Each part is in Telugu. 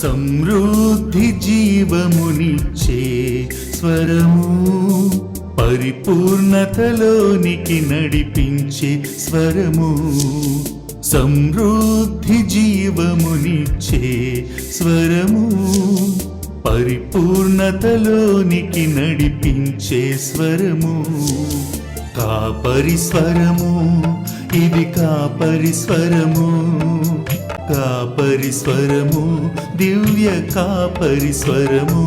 సమృద్ధి జీవమునిచ్చే స్వరము, పరిపూర్ణతలోనికి నడిపించే స్వరము. సమృద్ధి జీవమునిచ్చే స్వరము, పరిపూర్ణతలోనికి నడిపించే స్వరము. కాపరి స్వరము, ఇది కాపరి స్వరము, కాపరి స్వరము, దివ్య కాపరి స్వరము.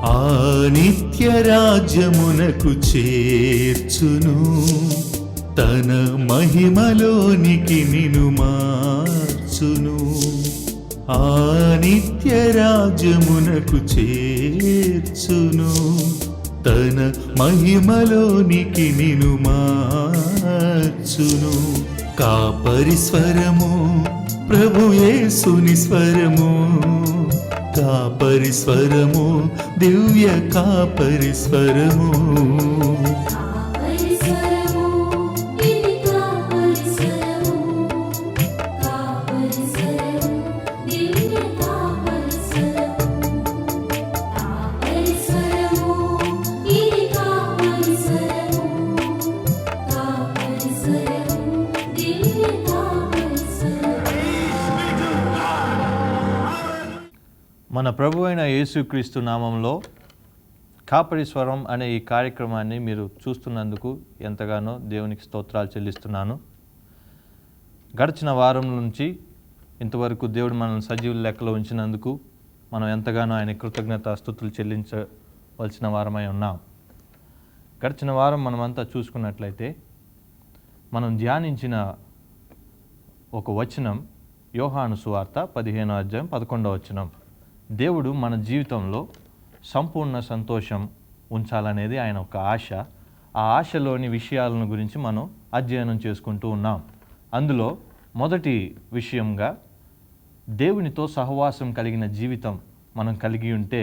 ఆ నిత్య రాజ్యమునకు చేర్చును, తన మహిమలోనికి నిన్ను మార్చును. ఆ నిత్య రాజ్యమునకు చేర్చును, తన మహిమలోనికి నిన్ను మార్చును. కాపరి స్వరము, ప్రభు యేసుని స్వరము, కాపరి స్వరము, దివ్య కాపరి స్వరము. మన ప్రభు అయిన యేసుక్రీస్తు నామంలో కాపరి స్వరం అనే ఈ కార్యక్రమాన్ని మీరు చూస్తున్నందుకు ఎంతగానో దేవునికి స్తోత్రాలు చెల్లిస్తున్నాను. గడిచిన వారం నుంచి ఇంతవరకు దేవుడు మనల్ని సజీవుల లెక్కలో ఉంచినందుకు మనం ఎంతగానో ఆయన కృతజ్ఞతాస్తుతులు చెల్లించవలసిన వారమై ఉన్నాం. గడిచిన వారం మనమంతా చూసుకున్నట్లయితే మనం ధ్యానించిన ఒక వచనం యోహాను సువార్త 15వ అధ్యాయం 11వ వచనం. దేవుడు మన జీవితంలో సంపూర్ణ సంతోషం ఉంచాలనేది ఆయన ఒక ఆశ. ఆ ఆశలోని విషయాలను గురించి మనం అధ్యయనం చేసుకుంటూ ఉన్నాం. అందులో మొదటి విషయంగా దేవునితో సహవాసం కలిగిన జీవితం మనం కలిగి ఉంటే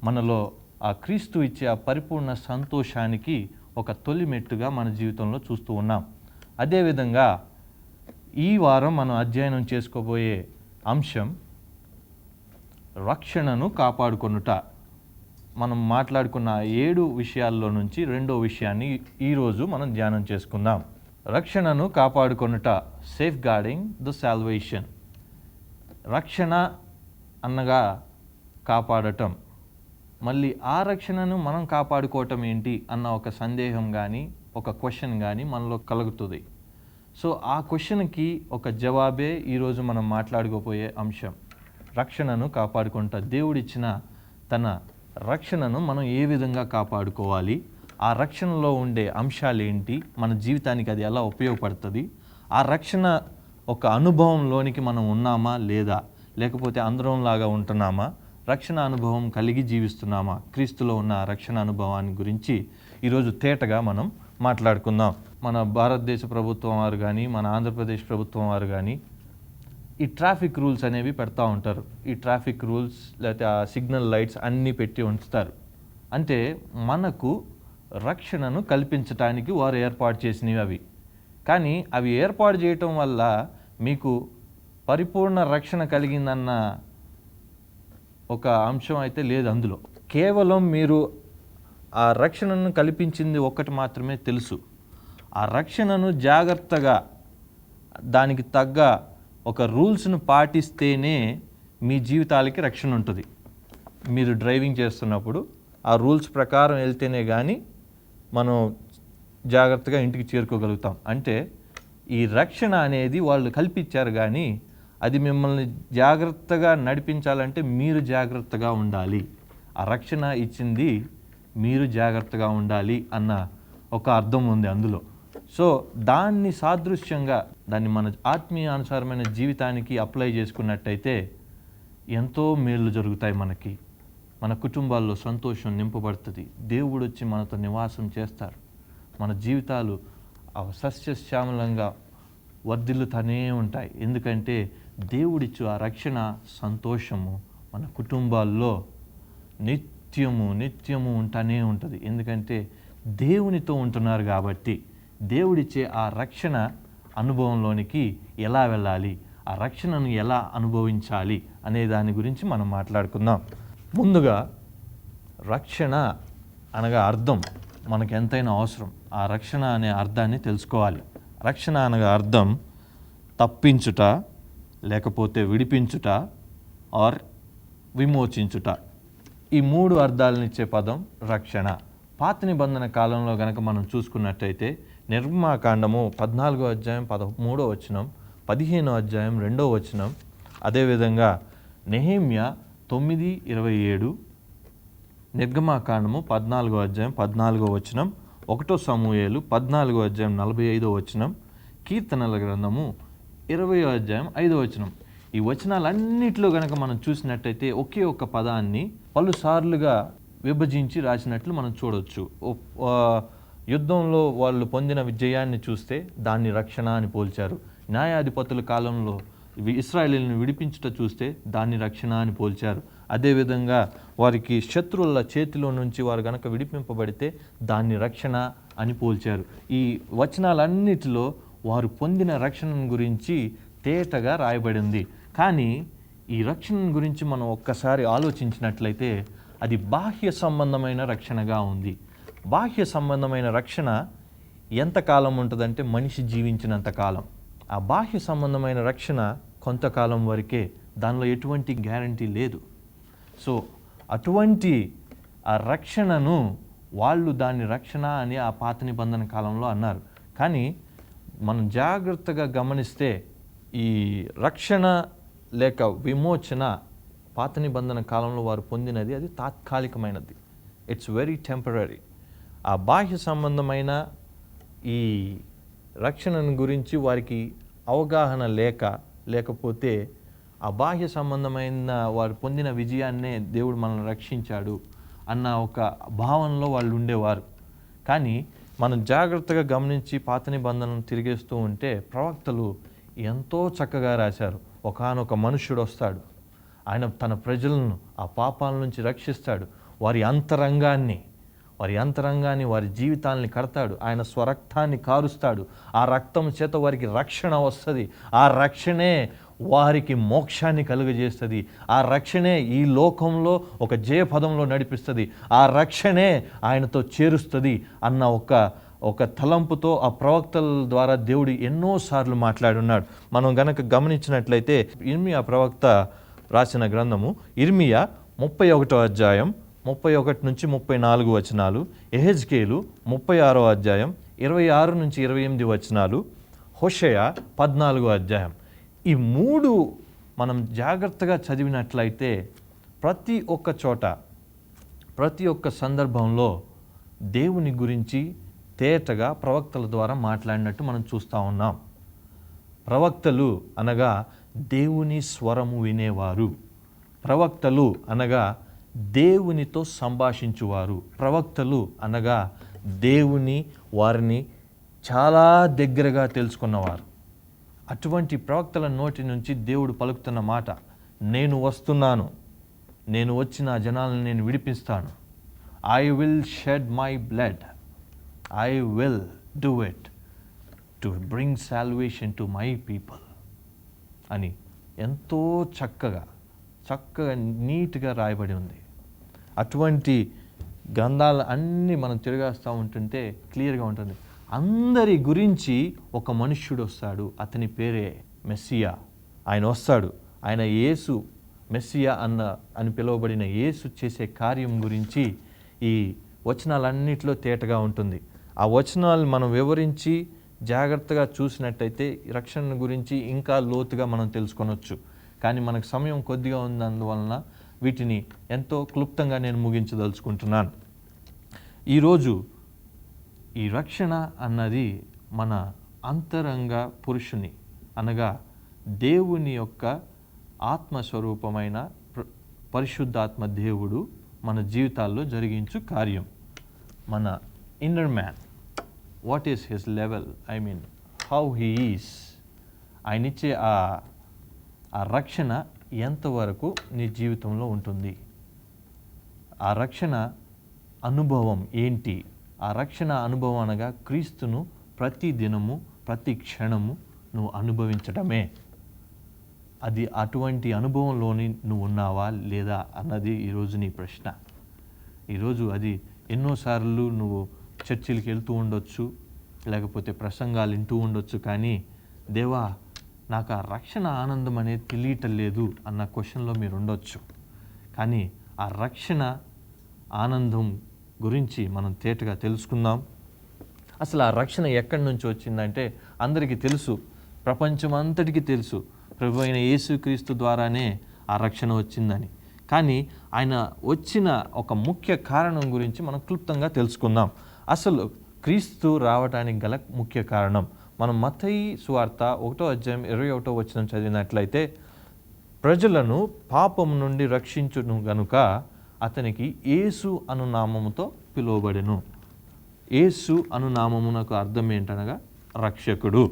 మనలో ఆ క్రీస్తు ఇచ్చే ఆ పరిపూర్ణ సంతోషానికి ఒక తొలిమెట్టుగా మన జీవితంలో చూస్తూ ఉన్నాం. అదేవిధంగా ఈ వారం మనం అధ్యయనం చేసుకోబోయే అంశం రక్షణను కాపాడుకొనుట. మనం మాట్లాడుకున్న 7 విషయాల్లో నుంచి 2వ విషయాన్ని ఈరోజు మనం ధ్యానం చేసుకుందాం. రక్షణను కాపాడుకొనుట, సేఫ్ గార్డింగ్ ద సాల్వేషన్. రక్షణ అన్నగా కాపాడటం, మళ్ళీ ఆ రక్షణను మనం కాపాడుకోవటం ఏంటి అన్న ఒక సందేహం కానీ ఒక క్వశ్చన్ కానీ మనలో కలుగుతుంది. సో ఆ క్వశ్చన్కి ఒక జవాబే ఈరోజు మనం మాట్లాడుకోబోయే అంశం. రక్షణను కాపాడుకుంటా, దేవుడిచ్చిన తన రక్షణను మనం ఏ విధంగా కాపాడుకోవాలి, ఆ రక్షణలో ఉండే అంశాలు ఏంటి, మన జీవితానికి అది ఎలా ఉపయోగపడుతుంది, ఆ రక్షణ ఒక అనుభవంలోనికి మనం ఉన్నామా లేదా, లేకపోతే అందరంలాగా ఉంటున్నామా, రక్షణ అనుభవం కలిగి జీవిస్తున్నామా, క్రీస్తులో ఉన్న రక్షణ అనుభవాన్ని గురించి ఈరోజు తేటగా మనం మాట్లాడుకుందాం. మన భారతదేశ ప్రభుత్వం వారు కానీ మన ఆంధ్రప్రదేశ్ ప్రభుత్వం వారు కానీ ఈ ట్రాఫిక్ రూల్స్ అనేవి పెడతా ఉంటారు. ఈ ట్రాఫిక్ రూల్స్ లేకపోతే ఆ సిగ్నల్ లైట్స్ అన్నీ పెట్టి ఉంచుతారు. అంటే మనకు రక్షణను కల్పించడానికి వారు ఏర్పాటు చేసినవి అవి. కానీ అవి ఏర్పాటు చేయటం వల్ల మీకు పరిపూర్ణ రక్షణ కలిగిందన్న ఒక అంశం అయితే లేదు అందులో. కేవలం మీరు ఆ రక్షణను కల్పించింది ఒక్కటి మాత్రమే తెలుసు. ఆ రక్షణను జాగ్రత్తగా దానికి తగ్గ ఒక రూల్స్ను పాటిస్తేనే మీ జీవితాలకి రక్షణ ఉంటుంది. మీరు డ్రైవింగ్ చేస్తున్నప్పుడు ఆ రూల్స్ ప్రకారం వెళ్తేనే కానీ మనం జాగ్రత్తగా ఇంటికి చేరుకోగలుగుతాం. అంటే ఈ రక్షణ అనేది వాళ్ళు కల్పించారు, కానీ అది మిమ్మల్ని జాగ్రత్తగా నడిపించాలంటే మీరు జాగ్రత్తగా ఉండాలి. ఆ రక్షణ ఇచ్చింది మీరు జాగ్రత్తగా ఉండాలి అన్న ఒక అర్థం ఉంది అందులో. సో దాన్ని సాదృశ్యంగా దాన్ని మన ఆత్మీయానుసారమైన జీవితానికి అప్లై చేసుకున్నట్టయితే ఎంతో మేళ్ళు జరుగుతాయి. మన కుటుంబాల్లో సంతోషం నింపబడుతుంది. దేవుడు వచ్చి మనతో నివాసం చేస్తారు. మన జీవితాలు సస్యశ్యామలంగా వర్ధిల్లుతూనే ఉంటాయి. ఎందుకంటే దేవుడిచ్చు ఆ రక్షణ సంతోషము మన కుటుంబాల్లో నిత్యము ఉంటూనే ఉంటుంది. ఎందుకంటే దేవునితో ఉంటున్నారు కాబట్టి దేవుడిచ్చే ఆ రక్షణ అనుభవంలోనికి ఎలా వెళ్ళాలి, ఆ రక్షణను ఎలా అనుభవించాలి అనే దాని గురించి మనం మాట్లాడుకుందాం. ముందుగా రక్షణ అనగా అర్థం మనకు ఎంతైనా అవసరం. ఆ రక్షణ అనే అర్థాన్ని తెలుసుకోవాలి. రక్షణ అనగా అర్థం తప్పించుట, లేకపోతే విడిపించుట, ఆర్ విమోచించుట. ఈ 3 అర్థాలనిచ్చే పదం రక్షణ. పాత నిబంధన కాలంలో గనక మనం చూసుకున్నట్టయితే నిర్గమాకాండము 14వ అధ్యాయం 13వ వచనం, 15వ అధ్యాయం 2వ వచనం, అదేవిధంగా నెహెమ్యా 9:27, నిర్గమాకాండము 14వ అధ్యాయం 14వ వచనం, 1 సమూయేలు 14వ అధ్యాయం 45వ వచనం, కీర్తనల గ్రంథము 20వ అధ్యాయం 5వ వచనం. ఈ వచనాలన్నిటిలో గనక మనం చూసినట్టయితే ఒకే ఒక్క పదాన్ని పలుసార్లుగా విభజించి రాసినట్లు మనం చూడవచ్చు. యుద్ధంలో వాళ్ళు పొందిన విజయాన్ని చూస్తే దాన్ని రక్షణ అని పోల్చారు. న్యాయాధిపతుల కాలంలో ఇశ్రాయేలీయులను విడిపించుట చూస్తే దాన్ని రక్షణ అని పోల్చారు. అదేవిధంగా వారికి శత్రువుల చేతిలో నుంచి వారు గనక విడిపింపబడితే దాన్ని రక్షణ అని పోల్చారు. ఈ వచనాలన్నిటిలో వారు పొందిన రక్షణ గురించి తేటగా రాయబడింది. కానీ ఈ రక్షణ గురించి మనం ఒక్కసారి ఆలోచించినట్లయితే అది బాహ్య సంబంధమైన రక్షణగా ఉంది. బాహ్య సంబంధమైన రక్షణ ఎంతకాలం ఉంటుందంటే మనిషి జీవించినంత కాలం. ఆ బాహ్య సంబంధమైన రక్షణ కొంతకాలం వరకే, దానిలో ఎటువంటి గ్యారంటీ లేదు. సో అటువంటి ఆ రక్షణను వాళ్ళు దాన్ని రక్షణ అని ఆ పాత నిబంధన కాలంలో అన్నారు. కానీ మనం జాగ్రత్తగా గమనిస్తే ఈ రక్షణ లేక విమోచన పాత నిబంధన కాలంలో వారు పొందినది అది తాత్కాలికమైనది. It's very temporary. ఆ బాహ్య సంబంధమైన ఈ రక్షణను గురించి వారికి అవగాహన లేకపోతే ఆ బాహ్య సంబంధమైన వారు పొందిన విజయాన్నే దేవుడు మనల్ని రక్షించాడు అన్న ఒక భావనలో వాళ్ళు ఉండేవారు. కానీ మనం జాగ్రత్తగా గమనించి పాత నిబంధనను తిరిగేస్తూ ఉంటే ప్రవక్తలు ఎంతో చక్కగా రాశారు. ఒకానొక మనుష్యుడు వస్తాడు, ఆయన తన ప్రజలను ఆ పాపాల నుంచి రక్షిస్తాడు, వారి అంతరంగాన్ని వారి జీవితాలని కడతాడు, ఆయన స్వరక్తాన్ని కారుస్తాడు, ఆ రక్తం చేత వారికి రక్షణ వస్తుంది, ఆ రక్షణే వారికి మోక్షాన్ని కలుగజేస్తుంది, ఆ రక్షణే ఈ లోకంలో ఒక జయపదంలో నడిపిస్తుంది, ఆ రక్షణే ఆయనతో చేరుస్తుంది అన్న ఒక తలంపుతో ఆ ప్రవక్తల ద్వారా దేవుడు ఎన్నోసార్లు మాట్లాడున్నాడు. మనం గనక గమనించినట్లయితే ఇర్మియా ప్రవక్త రాసిన గ్రంథము ఇర్మియా 31వ అధ్యాయం 31 నుంచి 34 వచనాలు, యెహెజ్కేలు 36వ అధ్యాయం 26 నుంచి 28 వచనాలు, హోషేయ 14వ అధ్యాయం. ఈ 3 మనం జాగ్రత్తగా చదివినట్లయితే ప్రతి ఒక్క చోట ప్రతి ఒక్క సందర్భంలో దేవుని గురించి తేటగా ప్రవక్తల ద్వారా మాట్లాడినట్టు మనం చూస్తూ ఉన్నాం. ప్రవక్తలు అనగా దేవుని స్వరము వినేవారు. ప్రవక్తలు అనగా దేవునితో సంభాషించువారు. ప్రవక్తలు అనగా దేవుని వారిని చాలా దగ్గరగా తెలుసుకున్నవారు. అటువంటి ప్రవక్తల నోటి నుంచి దేవుడు పలుకుతున్న మాట, నేను వస్తున్నాను, నేను వచ్చి నా జనాలను నేను విడిపిస్తాను, I will shed my blood, I will do it to bring salvation to my people అని ఎంతో చక్కగా నీట్గా రాయబడి ఉంది. అటువంటి గ్రంథాలు అన్నీ మనం తిరగేస్తూ ఉంటుంటే క్లియర్గా ఉంటుంది. అందరి గురించి ఒక మనుష్యుడు వస్తాడు, అతని పేరే మెస్సియా. ఆయన వస్తాడు, ఆయన యేసు మెస్సియా అని పిలువబడిన యేసు చేసే కార్యం గురించి ఈ వచనాలన్నిటిలో తేటగా ఉంటుంది. ఆ వచనాలు మనం వివరించి జాగ్రత్తగా చూసినట్టయితే రక్షణ గురించి ఇంకా లోతుగా మనం తెలుసుకొనొచ్చు. కానీ మనకు సమయం కొద్దిగా ఉన్నందువలన వీటిని ఎంతో క్లుప్తంగా నేను ముగించదలుచుకుంటున్నాను. ఈరోజు ఈ రక్షణ అన్నది మన అంతరంగ పురుషుని అనగా దేవుని యొక్క ఆత్మస్వరూపమైన పరిశుద్ధాత్మ దేవుడు మన జీవితాల్లో జరిగించు కార్యం. మన inner man, what is his level, I mean how he is, ఆయన ఇచ్చే ఆ రక్షణ ఎంతవరకు నీ జీవితంలో ఉంటుంది. ఆ రక్షణ అనుభవం ఏంటి? ఆ రక్షణ అనుభవం అనగా క్రీస్తును ప్రతి దినము ప్రతి క్షణము నువ్వు అనుభవించడమే. అది అటువంటి అనుభవంలోని నువ్వు ఉన్నావా లేదా అన్నది ఈరోజు నీ ప్రశ్న. ఈరోజు అది ఎన్నోసార్లు నువ్వు చర్చిలకు వెళ్తూ ఉండొచ్చు, లేకపోతే ప్రసంగాలు వింటూ ఉండొచ్చు, కానీ దేవా నాకు ఆ రక్షణ ఆనందం అనేది తెలియటం లేదు అన్న క్వశ్చన్లో మీరు ఉండొచ్చు. కానీ ఆ రక్షణ ఆనందం గురించి మనం తేటగా తెలుసుకుందాం. అసలు ఆ రక్షణ ఎక్కడి నుంచి వచ్చిందంటే అందరికీ తెలుసు, ప్రపంచం అంతటికీ తెలుసు, ప్రభు అయిన యేసుక్రీస్తు ద్వారానే ఆ రక్షణ వచ్చిందని. కానీ ఆయన వచ్చిన ఒక ముఖ్య కారణం గురించి మనం క్లుప్తంగా తెలుసుకుందాం. అసలు క్రీస్తు రావడానికి గల ముఖ్య కారణం మనం మత్తయి సువార్త 1వ అధ్యాయం 21వ వచనం చదివినట్లయితే, ప్రజలను పాపం నుండి రక్షించును గనుక అతనికి యేసు అను నామముతో పిలువబడెను. యేసు అను నామమునకు అర్థం ఏంటనగా రక్షకుడు.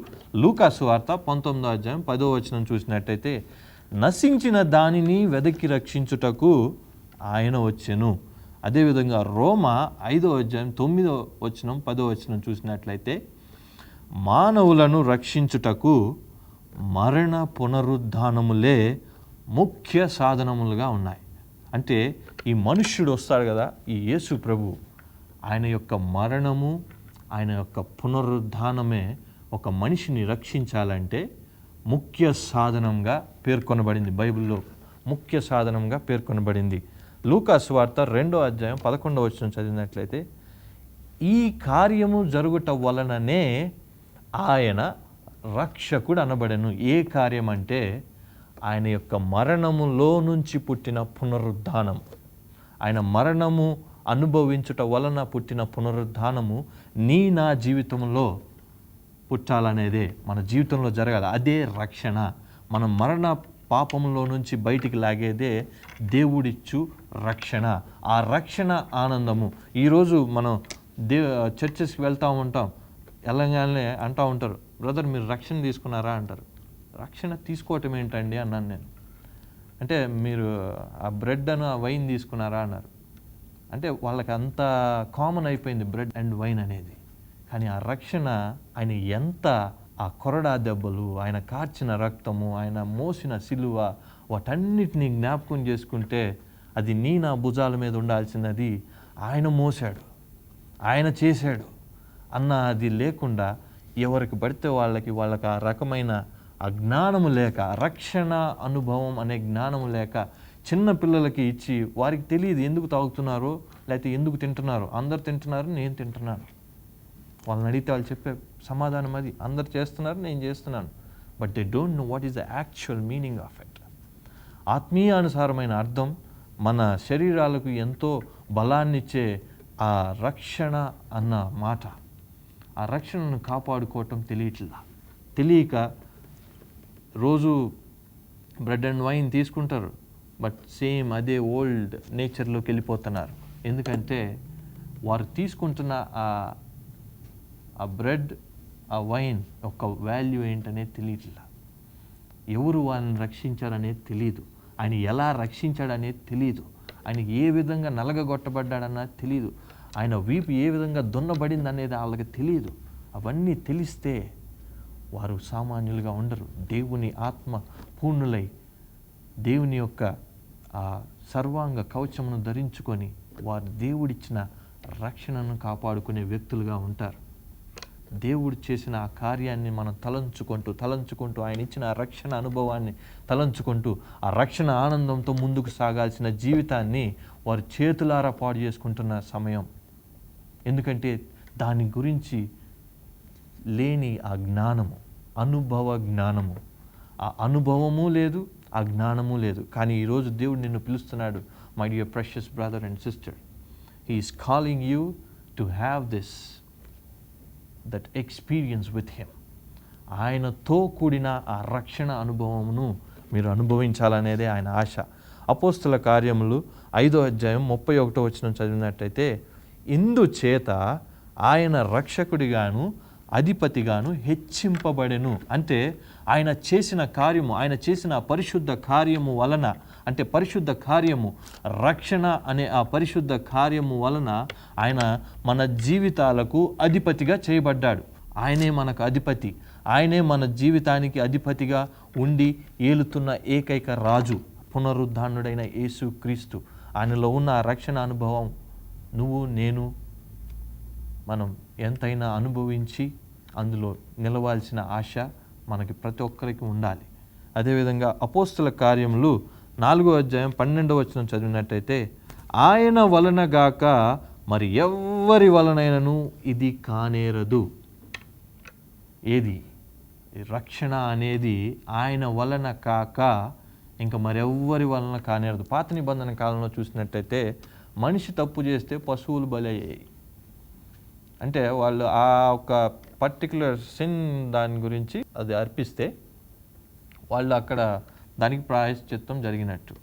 లూకా సువార్త 19వ అధ్యాయం 10వ వచనం చూసినట్టయితే, నశించిన దానిని వెదకి రక్షించుటకు ఆయన వచ్చెను. అదేవిధంగా రోమా 5వ అధ్యాయం 9వ వచనం 10వ వచనం చూసినట్లయితే, మానవులను రక్షించుటకు మరణ పునరుద్ధానములే ముఖ్య సాధనములుగా ఉన్నాయి. అంటే ఈ మనుష్యుడు వస్తాడు కదా, ఈ యేసు ప్రభు, ఆయన యొక్క మరణము, ఆయన యొక్క పునరుద్ధానమే ఒక మనిషిని రక్షించాలంటే ముఖ్య సాధనంగా పేర్కొనబడింది. బైబిల్లో ముఖ్య సాధనంగా పేర్కొనబడింది. లూకా సువార్త 2వ అధ్యాయం 11వ వచనం చదివినట్లయితే, ఈ కార్యము జరుగుట వలననే ఆయన రక్షకుడు అనబడెను. ఏ కార్యం అంటే ఆయన యొక్క మరణములో నుంచి పుట్టిన పునరుద్ధానం. ఆయన మరణము అనుభవించుట వలన పుట్టిన పునరుద్ధానము నా జీవితంలో పుట్టాలనేదే, మన జీవితంలో జరగాలి. అదే రక్షణ. మన మరణ పాపంలో నుంచి బయటికి లాగేదే దేవుడిచ్చు రక్షణ. ఆ రక్షణ ఆనందము. ఈరోజు మనం చర్చెస్కి వెళ్తూ ఉంటాం, వెళ్ళగానే అంటూ ఉంటారు, బ్రదర్ మీరు రక్షణ తీసుకున్నారా అంటారు. రక్షణ తీసుకోవటం ఏంటండి అన్నాను నేను. అంటే మీరు ఆ బ్రెడ్ అను ఆ వైన్ తీసుకున్నారా అన్నారు. అంటే వాళ్ళకి అంత కామన్ అయిపోయింది బ్రెడ్ అండ్ వైన్ అనేది. కానీ ఆ రక్షణ, ఆయన ఎంత ఆ కొరడా దెబ్బలు, ఆయన కార్చిన రక్తము, ఆయన మోసిన సిలువ, వాటన్నిటిని జ్ఞాపకం చేసుకుంటే అది నా భుజాల మీద ఉండాల్సినది ఆయన మోసాడు, ఆయన చేశాడు అన్న అది లేకుండా ఎవరికి పడితే వాళ్ళకి ఆ రకమైన అజ్ఞానము లేక, రక్షణ అనుభవం అనే జ్ఞానము లేక చిన్న పిల్లలకి ఇచ్చి వారికి తెలియదు ఎందుకు తాగుతున్నారో లేకపోతే ఎందుకు తింటున్నారో. అందరు తింటున్నారు, నేను తింటున్నాను. వాళ్ళని అడిగితే వాళ్ళు చెప్పే సమాధానం అది, అందరు చేస్తున్నారు, నేను చేస్తున్నాను. But they don't know what is the actual meaning of it. ఆత్మీయానుసారమైన అర్థం, మన శరీరాలకు ఎంతో బలాన్నిచ్చే ఆ రక్షణ అన్న మాట, ఆ రక్షణను కాపాడుకోవటం తెలియక రోజు బ్రెడ్ అండ్ వైన్ తీసుకుంటారు, బట్ సేమ్ అదే ఓల్డ్ నేచర్లోకి వెళ్ళిపోతున్నారు. ఎందుకంటే వారు తీసుకుంటున్న ఆ బ్రెడ్, ఆ వైన్ యొక్క వాల్యూ ఏంటనేది తెలియట్లా. ఎవరు వాళ్ళని రక్షించారనేది తెలియదు, ఆయన ఎలా రక్షించాడనేది తెలియదు, ఆయనకి ఏ విధంగా నలగగొట్టబడ్డాడన్నది తెలియదు, ఆయన వీపు ఏ విధంగా దున్నబడింది అనేది వాళ్ళకి తెలియదు. అవన్నీ తెలిస్తే వారు సామాన్యులుగా ఉండరు. దేవుని ఆత్మ పూర్ణులై దేవుని యొక్క ఆ సర్వాంగ కవచమును ధరించుకొని వారు దేవుడిచ్చిన రక్షణను కాపాడుకునే వ్యక్తులుగా ఉంటారు. దేవుడు చేసిన ఆ కార్యాన్ని మనం తలంచుకుంటూ ఆయన ఇచ్చిన ఆ రక్షణ అనుభవాన్ని తలంచుకుంటూ ఆ రక్షణ ఆనందంతో ముందుకు సాగాల్సిన జీవితాన్ని వారు చేతులారా పాడు చేసుకుంటున్న సమయం. ఎందుకంటే దాని గురించి లేని ఆ జ్ఞానము, అనుభవ జ్ఞానము, ఆ అనుభవము లేదు, ఆ జ్ఞానము లేదు. కానీ ఈరోజు దేవుడు నిన్ను పిలుస్తున్నాడు, my dear precious brother and sister. He is calling you to have that experience with him. ఆయనతో కూడిన ఆ రక్షణ అనుభవమును మీరు అనుభవించాలనేదే ఆయన ఆశ. అపోస్తుల కార్యములు 5వ అధ్యాయం 31వ వచనం చదివినట్టయితే, ఇందుచేత ఆయన రక్షకుడిగాను అధిపతిగాను హెచ్చింపబడెను. అంటే ఆయన చేసిన కార్యము, ఆయన చేసిన పరిశుద్ధ కార్యము వలన అంటే పరిశుద్ధ కార్యము, రక్షణ అనే ఆ పరిశుద్ధ కార్యము వలన ఆయన మన జీవితాలకు అధిపతిగా చేయబడ్డాడు. ఆయనే మనకు అధిపతి, ఆయనే మన జీవితానికి అధిపతిగా ఉండి ఏలుతున్న ఏకైక రాజు, పునరుద్ధానుడైన యేసు క్రీస్తు. ఆయనలో ఉన్న ఆ రక్షణ అనుభవం నువ్వు నేను మనం ఎంతైనా అనుభవించి అందులో నిలవాల్సిన ఆశ మనకి ప్రతి ఒక్కరికి ఉండాలి. అదేవిధంగా అపోస్తుల కార్యములు 4వ అధ్యాయం 12వ వచనం చదివినట్టయితే, ఆయన వలన గాక మరి ఎవ్వరి వలనైనను ఇది కానేరదు. ఏది రక్షణ అనేది ఆయన వలన కాక ఇంకా మరెవ్వరి వలన కానేరదు. పాత నిబంధన కాలంలో చూసినట్టయితే మనిషి తప్పు చేస్తే పశువులు బలయ్యాయి. అంటే వాళ్ళు ఆ ఒక పర్టికులర్ సిన్ దాని గురించి అది అర్పిస్తే వాళ్ళు అక్కడ దానికి ప్రాయశ్చిత్తం జరిగినట్టు.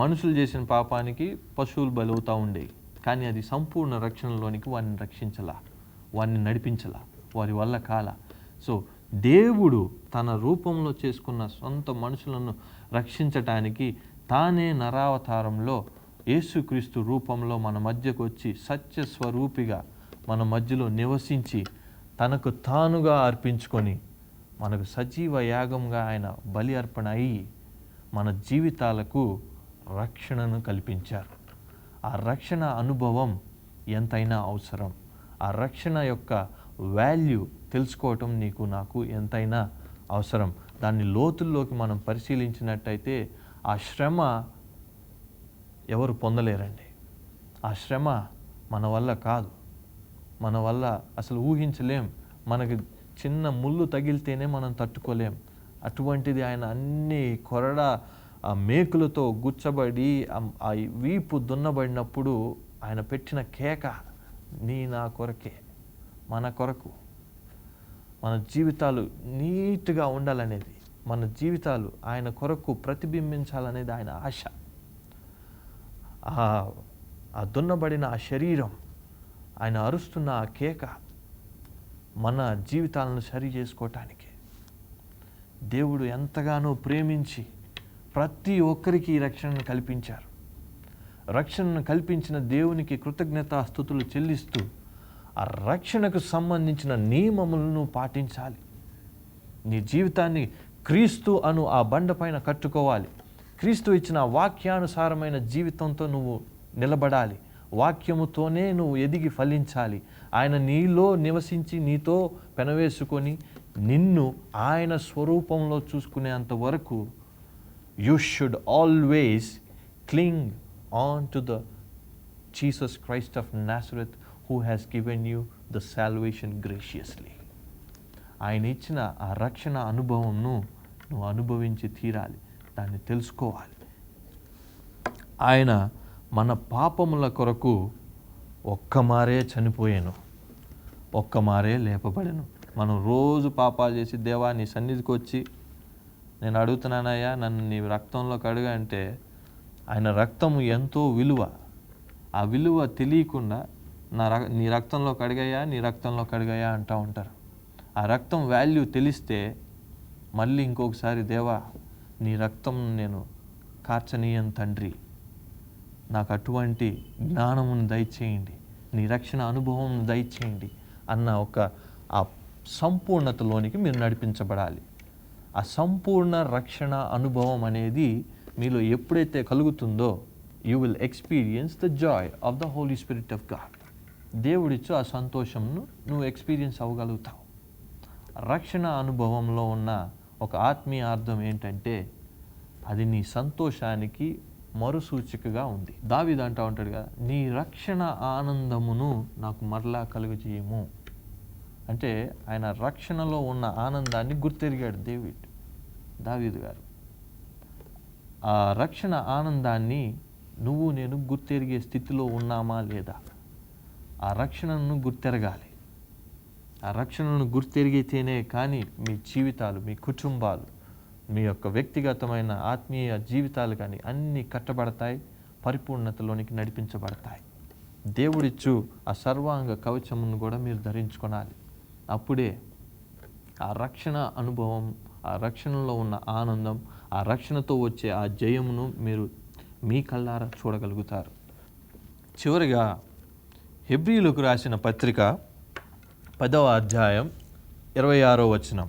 మనుషులు చేసిన పాపానికి పశువులు బలవుతూ ఉండేవి, కానీ అది సంపూర్ణ రక్షణలోనికి వారిని రక్షించలా, వారిని నడిపించలా, వారి వల్ల కాల. సో దేవుడు తన రూపంలో చేసుకున్న సొంత మనుషులను రక్షించటానికి తానే నరావతారంలో యేసుక్రీస్తు రూపంలో మన మధ్యకు వచ్చి సత్యస్వరూపిగా మన మధ్యలో నివసించి తనకు తానుగా అర్పించుకొని మనకు సజీవ యాగంగా ఆయన బలి అర్పణ అయ్యి మన జీవితాలకు రక్షణను కల్పించారు. ఆ రక్షణ అనుభవం ఎంతైనా అవసరం. ఆ రక్షణ యొక్క వాల్యూ తెలుసుకోవటం నీకు నాకు ఎంతైనా అవసరం. దాన్ని లోతుల్లోకి మనం పరిశీలించినట్టయితే ఆ శ్రమ ఎవరు పొందలేరండి. ఆ శ్రమ మన వల్ల కాదు, మన వల్ల అసలు ఊహించలేం. మనకి చిన్న ముళ్ళు తగిలితేనే మనం తట్టుకోలేం. అటువంటిది ఆయన అన్ని కొరడా ఆ మేకులతో గుచ్చబడి ఆ వీపు దున్నబడినప్పుడు ఆయన పెట్టిన కేక నీ నా కొరకే, మన కొరకు, మన జీవితాలు నీట్గా ఉండాలనేది, మన జీవితాలు ఆయన కొరకు ప్రతిబింబించాలనేది ఆయన ఆశ. ఆ దున్నబడిన ఆ శరీరం, ఆయన అరుస్తున్న ఆ కేక మన జీవితాలను సరి చేసుకోవటానికి దేవుడు ఎంతగానో ప్రేమించి ప్రతి ఒక్కరికి ఈ రక్షణను కల్పించారు. రక్షణను కల్పించిన దేవునికి కృతజ్ఞతాస్తుతులు చెల్లిస్తూ ఆ రక్షణకు సంబంధించిన నియమములను పాటించాలి. నీ జీవితాన్ని క్రీస్తు అను ఆ బండపైన కట్టుకోవాలి. క్రీస్తు ఇచ్చిన వాక్యానుసారమైన జీవితంతో నువ్వు నిలబడాలి. వాక్యముతోనే నువ్వు ఎదిగి ఫలించాలి. ఆయన నీలో నివసించి నీతో పెనవేసుకొని నిన్ను ఆయన స్వరూపంలో చూసుకునేంత వరకు you should always cling on to the Jesus Christ of Nazareth who has given you the salvation graciously. ఆయన ఇచ్చిన ఆ రక్షణ అనుభవంను నువ్వు అనుభవించి తీరాలి, దాన్ని తెలుసుకోవాలి. ఆయన మన పాపముల కొరకు ఒక్కమారే చనిపోయాను, ఒక్కమారే లేపబడెను. మనం రోజు పాపాలు చేసి దేవా నీ సన్నిధికి వచ్చి నేను అడుగుతున్నానయ్యా నన్ను నీ రక్తంలో కడుగు అంటే ఆయన రక్తము ఎంతో విలువ. ఆ విలువ తెలియకుండా నీ రక్తంలో కడిగాయా, నీ రక్తంలో కడిగాయా అంటూ ఉంటారు. ఆ రక్తం వాల్యూ తెలిస్తే మళ్ళీ ఇంకొకసారి దేవా నీ రక్తం నేను కార్చనీయం తండ్రి, నాకు అటువంటి జ్ఞానమును దయచేయండి, నీ రక్షణ అనుభవం దయచేయండి అన్న ఆ సంపూర్ణతలోనికి మీరు నడిపించబడాలి. ఆ సంపూర్ణ రక్షణ అనుభవం అనేది మీలో ఎప్పుడైతే కలుగుతుందో you will experience the joy of the Holy Spirit of God. దేవుడిచ్చు ఆ సంతోషంను నువ్వు ఎక్స్పీరియన్స్ అవ్వగలుగుతావు. రక్షణ అనుభవంలో ఉన్న ఒక ఆత్మీయ అర్థం ఏంటంటే అది నీ సంతోషానికి మరుసూచికగా ఉంది. దావీదు అంటూ ఉంటాడు కదా, నీ రక్షణ ఆనందమును నాకు మరలా కలుగజేయము అంటే ఆయన రక్షణలో ఉన్న ఆనందాన్ని గుర్తెరిగాడు దావీదు గారు. ఆ రక్షణ ఆనందాన్ని నువ్వు నేను గుర్తెరిగే స్థితిలో ఉన్నామా లేదా? ఆ రక్షణను గుర్తెరగాలి. ఆ రక్షణను గుర్తెరిగితేనే కానీ మీ జీవితాలు, మీ కుటుంబాలు, మీ యొక్క వ్యక్తిగతమైన ఆత్మీయ జీవితాలు కానీ అన్నీ కట్టబడతాయి, పరిపూర్ణతలోనికి నడిపించబడతాయి. దేవుడిచ్చు ఆ సర్వాంగ కవచమును కూడా మీరు ధరించుకోవాలి. అప్పుడే ఆ రక్షణ అనుభవం, ఆ ఆ రక్షణలో ఉన్న ఆనందం, ఆ రక్షణతో వచ్చే ఆ జయమును మీరు మీ కళ్ళారా చూడగలుగుతారు. చివరిగా హెబ్రీయులకు రాసిన పత్రిక 10వ అధ్యాయం 26వ వచనం.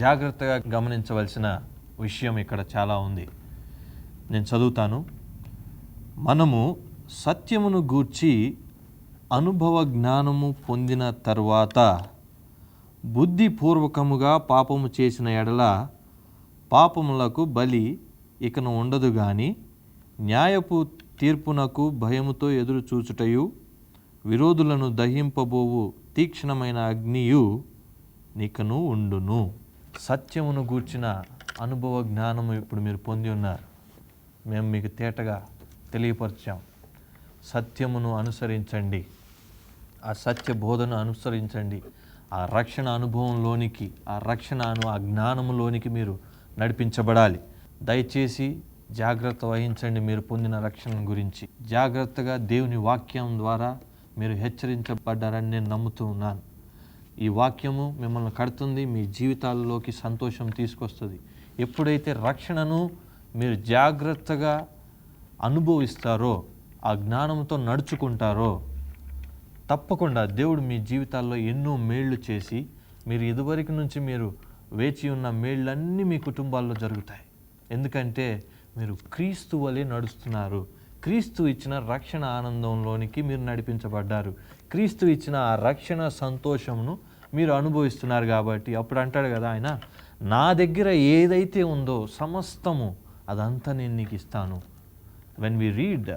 జాగ్రత్తగా గమనించవలసిన విషయం ఇక్కడ చాలా ఉంది. నేను చదువుతాను. మనము సత్యమును గూర్చి అనుభవ జ్ఞానము పొందిన తర్వాత బుద్ధిపూర్వకముగా పాపము చేసిన ఎడల పాపములకు బలి ఇకను ఉండదు గాని న్యాయపు తీర్పునకు భయముతో ఎదురు చూచుటయు విరోధులను దహింపబోవు తీక్షణమైన అగ్నియు నీకను ఉండును. సత్యమును గూర్చిన అనుభవ జ్ఞానము ఇప్పుడు మీరు పొంది ఉన్నారు. మేము మీకు తేటగా తెలియపరిచాం. సత్యమును అనుసరించండి, ఆ సత్య బోధన అనుసరించండి. ఆ రక్షణ అనుభవంలోనికి, ఆ జ్ఞానములోనికి మీరు నడిపించబడాలి. దయచేసి జాగ్రత్త వహించండి. మీరు పొందిన రక్షణ గురించి జాగ్రత్తగా దేవుని వాక్యం ద్వారా మీరు హెచ్చరించబడ్డారని నేను నమ్ముతూ ఉన్నాను. ఈ వాక్యము మిమ్మల్ని కడుతుంది, మీ జీవితాల్లోకి సంతోషం తీసుకొస్తుంది. ఎప్పుడైతే రక్షణను మీరు జాగ్రత్తగా అనుభవిస్తారో, ఆ జ్ఞానంతో నడుచుకుంటారో, తప్పకుండా దేవుడు మీ జీవితాల్లో ఎన్నో మేళ్లు చేసి, మీరు ఇదివరకు నుంచి మీరు వేచి ఉన్న మేళ్ళన్నీ మీ కుటుంబాల్లో జరుగుతాయి. ఎందుకంటే మీరు క్రీస్తు వలె నడుస్తున్నారు. క్రీస్తు ఇచ్చిన రక్షణ ఆనందంలోనికి మీరు నడిపించబడ్డారు. క్రీస్తు ఇచ్చిన ఆ రక్షణ సంతోషమును మీరు అనుభవిస్తున్నారు. కాబట్టి అప్పుడు అంటాడు కదా ఆయన, నా దగ్గర ఏదైతే ఉందో సమస్తము అదంతా నేను నీకు ఇస్తాను. వెన్ వి రీడ్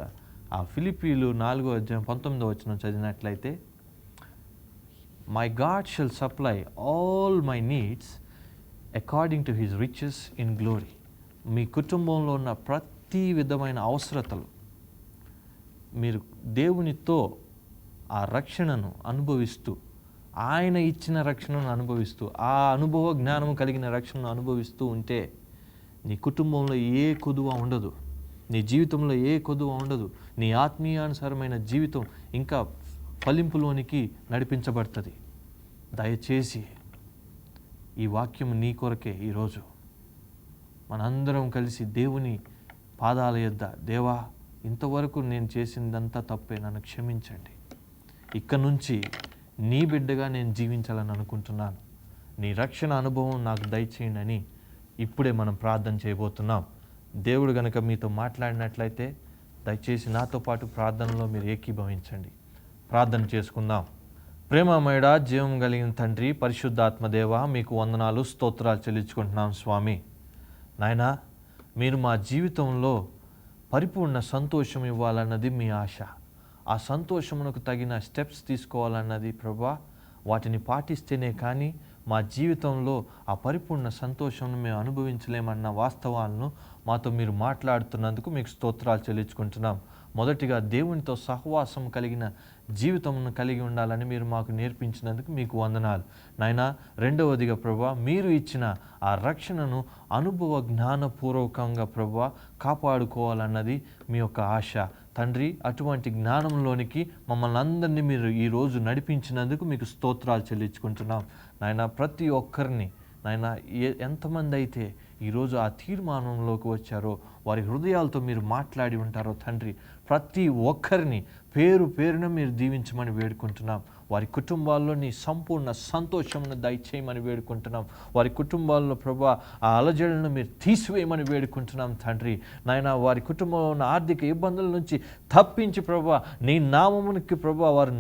ఆ ఫిలిప్పీలు 4వ అధ్యాయం 19వ వచనం చదివినట్లయితే, my God shall supply all my needs according to his riches in glory. మీ కుటుంబంలో ఉన్న ప్రతి విధమైన అవసరతలు మీరు దేవునితో ఆ రక్షణను అనుభవిస్తూ, ఆయన ఇచ్చిన రక్షణను అనుభవిస్తూ, ఆ అనుభవ జ్ఞానము కలిగిన రక్షణను అనుభవిస్తూ ఉంటే నీ కుటుంబంలో ఏ కొదువ ఉండదు, నీ జీవితంలో ఏ కొదువ ఉండదు. నీ ఆత్మీయానుసారమైన జీవితం ఇంకా ఫలింపులోనికి నడిపించబడుతుంది. దయచేసి ఈ వాక్యం నీ కొరకే. ఈరోజు మనందరం కలిసి దేవుని పాదాల యొద్ద, దేవా, ఇంతవరకు నేను చేసిందంతా తప్పే, నన్ను క్షమించండి. ఇక నుంచి నీ బిడ్డగా నేను జీవించాలని అనుకుంటున్నాను. నీ రక్షణ అనుభవం నాకు దయచేయండి అని ఇప్పుడే మనం ప్రార్థన చేయబోతున్నాం. దేవుడు గనుక మీతో మాట్లాడినట్లయితే దయచేసి నాతో పాటు ప్రార్థనలో మీరు ఏకీభవించండి. ప్రార్థన చేసుకుందాం. ప్రేమమయుడా, జీవం కలిగిన తండ్రి, పరిశుద్ధాత్మదేవ, మీకు వందనాలు, స్తోత్రాలు చెల్లించుకుంటున్నాం స్వామి. నాయనా, మీరు మా జీవితంలో పరిపూర్ణ సంతోషం ఇవ్వాలన్నది మీ ఆశ. ఆ సంతోషమునకు తగిన స్టెప్స్ తీసుకోవాలన్నది ప్రభువా. వాటిని పాటిస్తేనే కానీ మా జీవితంలో ఆ పరిపూర్ణ సంతోషంను మేము అనుభవించలేమన్న వాస్తవాలను మాతో మీరు మాట్లాడుతున్నందుకు మీకు స్తోత్రాలు చెల్లించుకుంటున్నాం. మొదటిగా దేవునితో సహవాసం కలిగిన జీవితమును కలిగి ఉండాలని మీరు మాకు నేర్పించినందుకు మీకు వందనాలు నాయనా. రెండవదిగా ప్రభువా, మీరు ఇచ్చిన ఆ రక్షణను అనుభవ జ్ఞానపూర్వకంగా ప్రభువా కాపాడుకోవాలన్నది మీ యొక్క ఆశ తండ్రి. అటువంటి జ్ఞానంలోనికి మమ్మల్ని అందరినీ మీరు ఈరోజు నడిపించినందుకు మీకు స్తోత్రాలు చెల్లించుకుంటున్నాం నాయన. ప్రతి ఒక్కరిని నాయన, ఎంతమంది అయితే ఈరోజు ఆ తీర్మానంలోకి వచ్చారో, వారి హృదయాలతో మీరు మాట్లాడి ఉంటారో తండ్రి, ప్రతి ఒక్కరిని పేరు పేరున మీరు దీవించమని వేడుకుంటున్నాం. వారి కుటుంబాల్లో నీ సంపూర్ణ సంతోషమును దయచేయమని వేడుకుంటున్నాం. వారి కుటుంబాల్లో ప్రభువా ఆ అలజడులను మీరు తీసివేయమని వేడుకుంటున్నాం తండ్రి. నాయన, వారి కుటుంబంలో ఉన్న ఆర్థిక ఇబ్బందుల నుంచి తప్పించి ప్రభువా నీ నామమునికి ప్రభువా వారు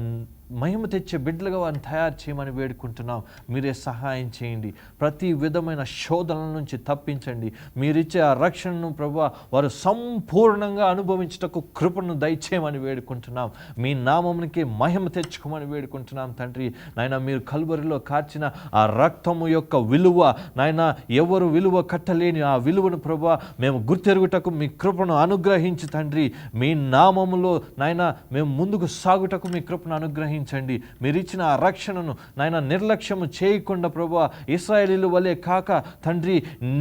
మహిమ తెచ్చే బిడ్డలుగా వారిని తయారు చేయమని వేడుకుంటున్నాం. మీరే సహాయం చేయండి. ప్రతి విధమైన శోధనల నుంచి తప్పించండి. మీరిచ్చే ఆ రక్షణను ప్రభువా వారు సంపూర్ణంగా అనుభవించుటకు కృపను దయచేయమని వేడుకుంటున్నాం. మీ నామమునికి మహిమ తెచ్చుకోమని వేడుకుంటున్నాం తండ్రి. నాయన, మీరు కల్వరిలో కార్చిన ఆ రక్తము యొక్క విలువ నాయన, ఎవరు విలువ కట్టలేని ఆ విలువను ప్రభువా మేము గుర్తెరుగుటకు మీ కృపను అనుగ్రహించి తండ్రి, మీ నామములో నాయన మేము ముందుకు సాగుటకు మీ కృపను అనుగ్రహించి అనుగ్రహించండి. మీరు ఇచ్చిన ఆ రక్షణను నాయన నిర్లక్ష్యము చేయకుండా ప్రభువా ఇశ్రాయేలీయుల వలె కాక తండ్రి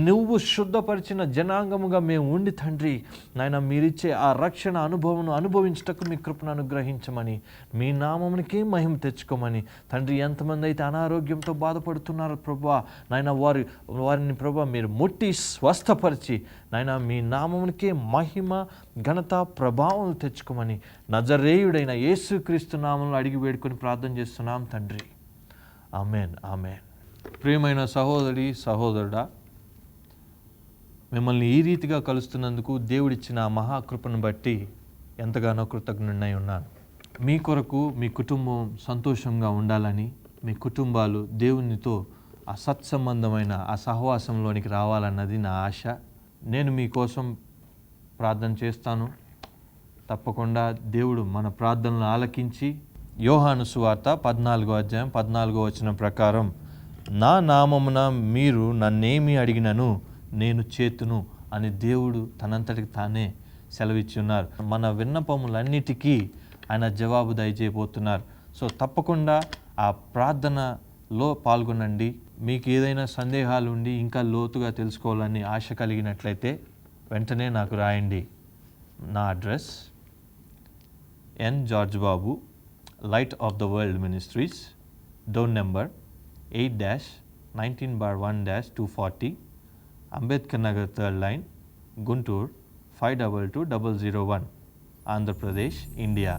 నువ్వు శుద్ధపరిచిన జనాంగముగా మేము ఉండి తండ్రి నాయన మీరిచ్చే ఆ రక్షణ అనుభవం అనుభవించటకు మీ కృపను అనుగ్రహించమని మీ నామమునికి మహిమ తెచ్చుకోమని తండ్రి ఎంతమంది అయితే అనారోగ్యంతో బాధపడుతున్నారు ప్రభువా నాయన వారిని ప్రభువా మీరు ముట్టి స్వస్థపరిచి నాయన మీ నామమునికే మహిమ ఘనత ప్రభావం తెచ్చుకోమని నజరేయుడైన యేసుక్రీస్తు నామములో అడిగి వేడుకొని ప్రార్థన చేస్తున్నాం తండ్రి. ఆమేన్ ఆమేన్. ప్రియమైన సహోదరి సహోదరుడా, మిమ్మల్ని ఈ రీతిగా కలుస్తున్నందుకు దేవుడిచ్చిన ఆ మహాకృపను బట్టి ఎంతగానో కృతజ్ఞుడినై ఉన్నాను. మీ కొరకు మీ కుటుంబం సంతోషంగా ఉండాలని, మీ కుటుంబాలు దేవునితో ఆ సత్సంబంధమైన ఆ సహవాసంలోనికి రావాలన్నది నా ఆశ. నేను మీకోసం ప్రార్థన చేస్తాను. తప్పకుండా దేవుడు మన ప్రార్థనలు ఆలకించి యోహాను సువార్త 14వ అధ్యాయం 14వ వచనం ప్రకారం నా నామమున మీరు నన్నేమి అడిగినను నేను చేతును అని దేవుడు తనంతటికి తానే సెలవిచ్చి ఉన్నారు. మన విన్నపములన్నిటికీ ఆయన జవాబు దయచేయబోతున్నారు. సో తప్పకుండా ఆ ప్రార్థనలో పాల్గొనండి. మీకు ఏదైనా సందేహాలు ఉండి ఇంకా లోతుగా తెలుసుకోవాలని ఆశ కలిగినట్లయితే వెంటనే నాకు రాయండి. నా address N George Babu, light of the world ministries, door number 8-19/1-240, Ambedkar Nagar 3rd line, Guntur 522001, Andhra Pradesh, India.